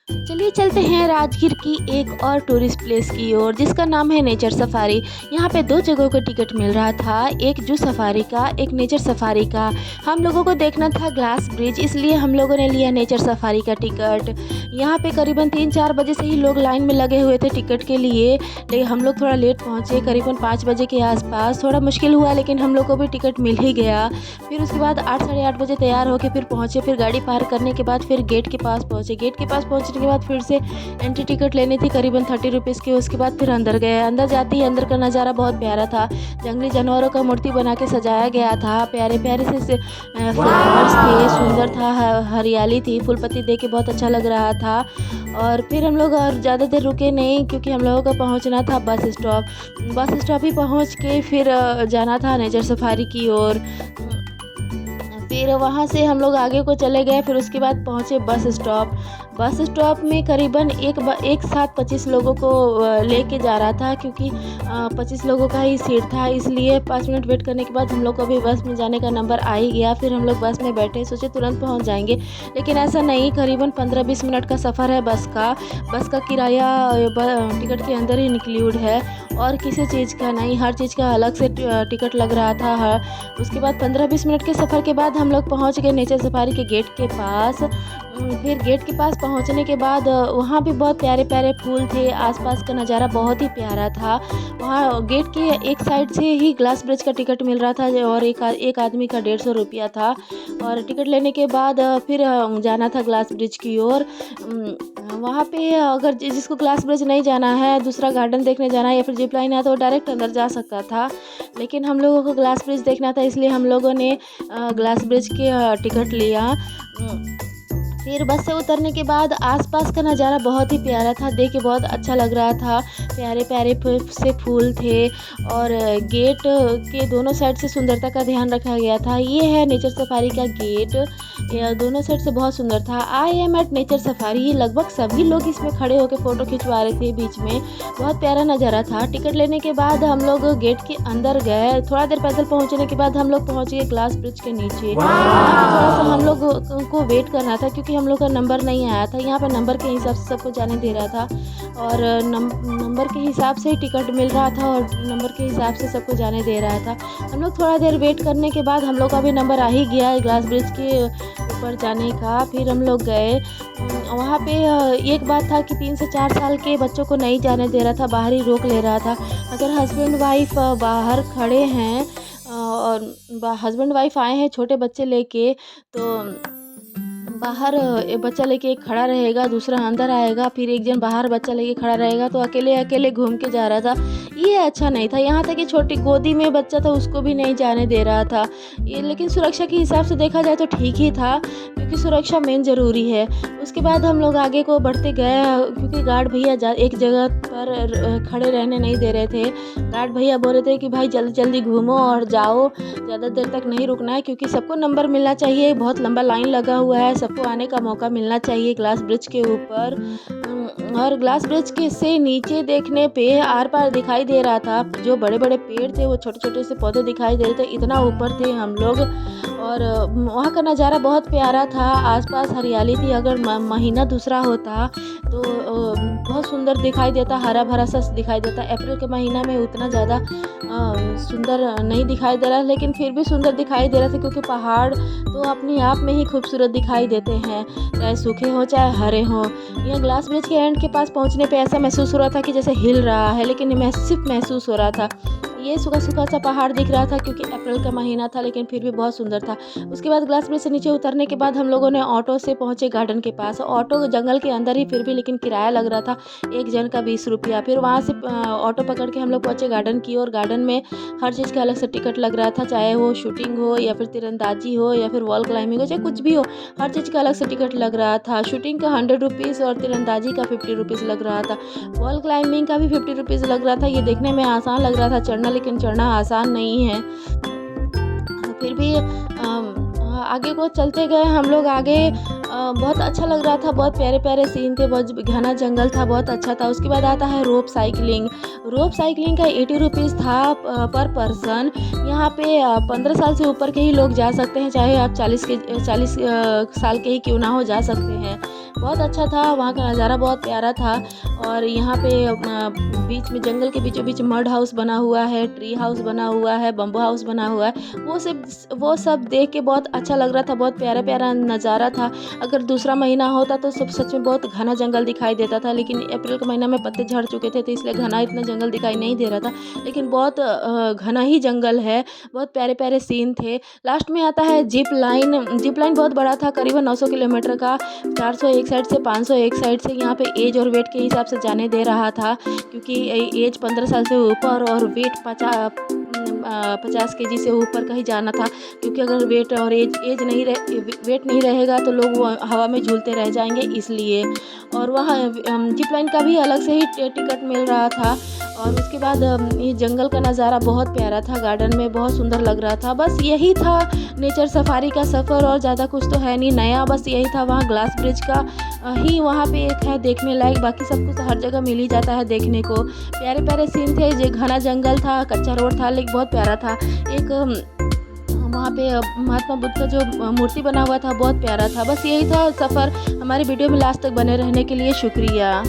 चलिए चलते हैं राजगीर की एक और टूरिस्ट प्लेस की ओर जिसका नाम है नेचर सफारी। यहाँ पे दो जगहों का टिकट मिल रहा था, एक जू सफारी का, एक नेचर सफारी का। हम लोगों को देखना था ग्लास ब्रिज, इसलिए हम लोगों ने लिया नेचर सफारी का टिकट। यहाँ पे करीबन 3-4 बजे से ही लोग लाइन में लगे हुए थे टिकट के लिए, लेकिन हम लोग थोड़ा लेट पहुँचे, करीबन 5 बजे के आसपास। थोड़ा मुश्किल हुआ लेकिन हम लोग को भी टिकट मिल ही गया। फिर उसके बाद 8 साढ़े 8 बजे तैयार होकर फिर पहुँचे, फिर गाड़ी पार्क करने के बाद फिर गेट के पास पहुँचे। गेट के पास पहुँचने के बाद फिर से एंट्री टिकट लेनी थी करीबन 30 रुपीज़ की। उसके बाद फिर अंदर गए। अंदर जाते ही अंदर का नज़ारा बहुत प्यारा था। जंगली जानवरों का मूर्ति बना के सजाया गया था। प्यारे प्यारे से फ्लावर्स थे, सुंदर था, हरियाली थी, फूल पत्ती देख के बहुत अच्छा लग रहा था। और फिर हम लोग और ज़्यादा देर रुके नहीं क्योंकि हम लोगों को पहुंचना था बस स्टॉप। बस स्टॉप ही पहुंच के फिर जाना था नेचर सफारी की ओर। फिर वहाँ से हम लोग आगे को चले गए। फिर उसके बाद पहुँचे बस स्टॉप। बस स्टॉप में करीबन एक साथ 25 लोगों को लेके जा रहा था क्योंकि 25 लोगों का ही सीट था, इसलिए 5 मिनट वेट करने के बाद हम लोग को भी बस में जाने का नंबर आ ही गया। फिर हम लोग बस में बैठे, सोचे तुरंत पहुंच जाएंगे, लेकिन ऐसा नहीं। करीबन 15-20 मिनट का सफ़र है बस का। बस का किराया टिकट के अंदर ही इंक्लूड है और किसी चीज़ का नहीं, हर चीज़ का अलग से टिकट लग रहा था। उसके बाद 15-20 मिनट के सफ़र के बाद हम लोग पहुँच गए नेचर सफारी के गेट के पास। फिर गेट के पास पहुंचने के बाद वहाँ भी बहुत प्यारे प्यारे फूल थे। आसपास का नज़ारा बहुत ही प्यारा था। वहाँ गेट के एक साइड से ही ग्लास ब्रिज का टिकट मिल रहा था और एक आदमी का 150 रुपया था। और टिकट लेने के बाद फिर जाना था ग्लास ब्रिज की ओर। वहाँ पे अगर जिसको ग्लास ब्रिज नहीं जाना है, दूसरा गार्डन देखने जाना है या फिर जिप लाइन है, तो वो डायरेक्ट अंदर जा सकता था। लेकिन हम लोगों को ग्लास ब्रिज देखना था, इसलिए हम लोगों ने ग्लास ब्रिज के टिकट लिया। फिर बस से उतरने के बाद आसपास का नज़ारा बहुत ही प्यारा था, देख के बहुत अच्छा लग रहा था। प्यारे प्यारे से फूल थे और गेट के दोनों साइड से सुंदरता का ध्यान रखा गया था। ये है नेचर सफारी का गेट, दोनों साइड से बहुत सुंदर था। I am at nature safari, लगभग सभी लोग इसमें खड़े होकर फ़ोटो खिंचवा रहे थे बीच में। बहुत प्यारा नज़ारा था। टिकट लेने के बाद हम लोग गेट के अंदर गए। थोड़ा देर पैदल पहुँचने के बाद हम लोग पहुँच गए ग्लास ब्रिज के नीचे। थोड़ा सा हम लोग को वेट करना था क्योंकि हम लोग का नंबर नहीं आया था। यहाँ पर नंबर के हिसाब से सबको जाने दे रहा था और नंबर के हिसाब से ही टिकट मिल रहा था और नंबर के हिसाब से सबको जाने दे रहा था। हम लोग थोड़ा देर वेट करने के बाद हम लोग का भी नंबर आ ही गया ग्लास ब्रिज के ऊपर जाने का। फिर हम लोग गए। वहाँ पे एक बात था कि 3 से 4 साल के बच्चों को नहीं जाने दे रहा था, बाहर ही रोक ले रहा था। अगर हस्बैंड वाइफ बाहर खड़े हैं और हस्बैंड वाइफ आए हैं छोटे बच्चे लेके, तो बाहर बच्चा लेके एक खड़ा रहेगा, दूसरा अंदर आएगा, फिर एक जन बाहर बच्चा लेके खड़ा रहेगा, तो अकेले अकेले घूम के जा रहा था। ये अच्छा नहीं था। यहाँ तक कि छोटी गोदी में बच्चा था उसको भी नहीं जाने दे रहा था ये, लेकिन सुरक्षा के हिसाब से देखा जाए तो ठीक ही था क्योंकि सुरक्षा मेन ज़रूरी है। उसके बाद हम लोग आगे को बढ़ते गए क्योंकि गार्ड भैया एक जगह पर खड़े रहने नहीं दे रहे थे। गार्ड भैया बोल रहे थे कि भाई जल्दी जल्दी घूमो और जाओ, ज़्यादा देर तक नहीं रुकना है क्योंकि सबको नंबर मिलना चाहिए। बहुत लंबा लाइन लगा हुआ है, सबको आने का मौका मिलना चाहिए ग्लास ब्रिज के ऊपर। और ग्लास ब्रिज के से नीचे देखने पे आर पार दिखाई दे रहा था, जो बड़े बड़े पेड़ थे वो छोटे छोटे से पौधे दिखाई दे रहे थे, इतना ऊपर थे हम लोग। और वहाँ का नज़ारा बहुत प्यारा था, आसपास हरियाली थी। अगर महीना दूसरा होता तो बहुत सुंदर दिखाई देता, हरा भरा सा दिखाई देता। अप्रैल के महीना में उतना ज़्यादा सुंदर नहीं दिखाई दे रहा, लेकिन फिर भी सुंदर दिखाई दे रहा था क्योंकि पहाड़ तो अपने आप में ही खूबसूरत दिखाई देते हैं, चाहे सूखे हो चाहे हरे हो। यह ग्लास ब्रिज के एंड के पास पहुंचने पे ऐसा महसूस हो रहा था कि जैसे हिल रहा है, लेकिन सिर्फ महसूस हो रहा था। ये सूखा सूखा सा पहाड़ दिख रहा था क्योंकि अप्रैल का महीना था, लेकिन फिर भी बहुत सुंदर था। उसके बाद ग्लास ब्रिज से नीचे उतरने के बाद हम लोगों ने ऑटो से पहुंचे गार्डन के पास। ऑटो जंगल के अंदर ही फिर भी, लेकिन किराया लग रहा था एक जन का 20 रुपया। फिर वहाँ से ऑटो पकड़ के हम लोग पहुँचे गार्डन की ओर। गार्डन में हर चीज़ का अलग से टिकट लग रहा था, चाहे वो शूटिंग हो या फिर तीरंदाजी हो या फिर वॉल क्लाइंबिंग हो, चाहे कुछ भी हो, हर चीज़ का अलग से टिकट लग रहा था। शूटिंग का 100 रुपीज़ और तीरंदाजी का 50 रुपीज़ लग रहा था। वॉल क्लाइंबिंग का भी 50 रुपीज़ लग रहा था। ये देखने में आसान लग रहा था चढ़ना, लेकिन चढ़ना आसान नहीं है। फिर भी आगे को चलते गए हम लोग। आगे बहुत अच्छा लग रहा था, बहुत प्यारे प्यारे सीन थे, बहुत घना जंगल था, बहुत अच्छा था। उसके बाद आता है रोप साइकिलिंग। रोप साइकिलिंग का 80 रुपीज़ था पर पर्सन। यहाँ पे 15 साल से ऊपर के ही लोग जा सकते हैं, चाहे आप 40 साल के ही क्यों ना हो, जा सकते हैं। बहुत अच्छा था, वहाँ का नज़ारा बहुत प्यारा था। और यहाँ पे बीच में, जंगल के बीचों बीच मड हाउस बना हुआ है, ट्री हाउस बना हुआ है, बम्बू हाउस बना हुआ है। वो सब देख के बहुत अच्छा लग रहा था, बहुत प्यारा प्यारा नज़ारा था। अगर दूसरा महीना होता तो सब सच में बहुत घना जंगल दिखाई देता था, लेकिन अप्रैल के महीना में पत्ते झड़ चुके थे, तो इसलिए घना इतना जंगल दिखाई नहीं दे रहा था। लेकिन बहुत घना ही जंगल है, बहुत प्यारे प्यारे सीन थे। लास्ट में आता है जिप लाइन। जिप लाइन बहुत बड़ा था, करीबन 900 किलोमीटर का, 400 एक साइड से, 500 एक साइड से। यहाँ पे एज और वेट के हिसाब से जाने दे रहा था, क्योंकि एज 15 साल से ऊपर और वेट 50 केजी से ऊपर का ही जाना था, क्योंकि अगर वेट और वेट नहीं रहेगा तो लोग वो हवा में झूलते रह जाएंगे, इसलिए। और वहाँ जिप लाइन का भी अलग से ही टिकट मिल रहा था। और उसके बाद ये जंगल का नज़ारा बहुत प्यारा था, गार्डन में बहुत सुंदर लग रहा था। बस यही था नेचर सफारी का सफ़र, और ज़्यादा कुछ तो है नहीं नया, बस यही था। वहाँ ग्लास ब्रिज का ही वहाँ पे एक है देखने लायक, बाकी सब कुछ हर जगह मिल ही जाता है देखने को। प्यारे प्यारे सीन थे, जो घना जंगल था, कच्चा रोड था, लेकिन बहुत प्यारा था। एक वहाँ पे महात्मा बुद्ध का जो मूर्ति बना हुआ था, बहुत प्यारा था। बस यही था सफ़र। हमारे वीडियो में लास्ट तक बने रहने के लिए शुक्रिया।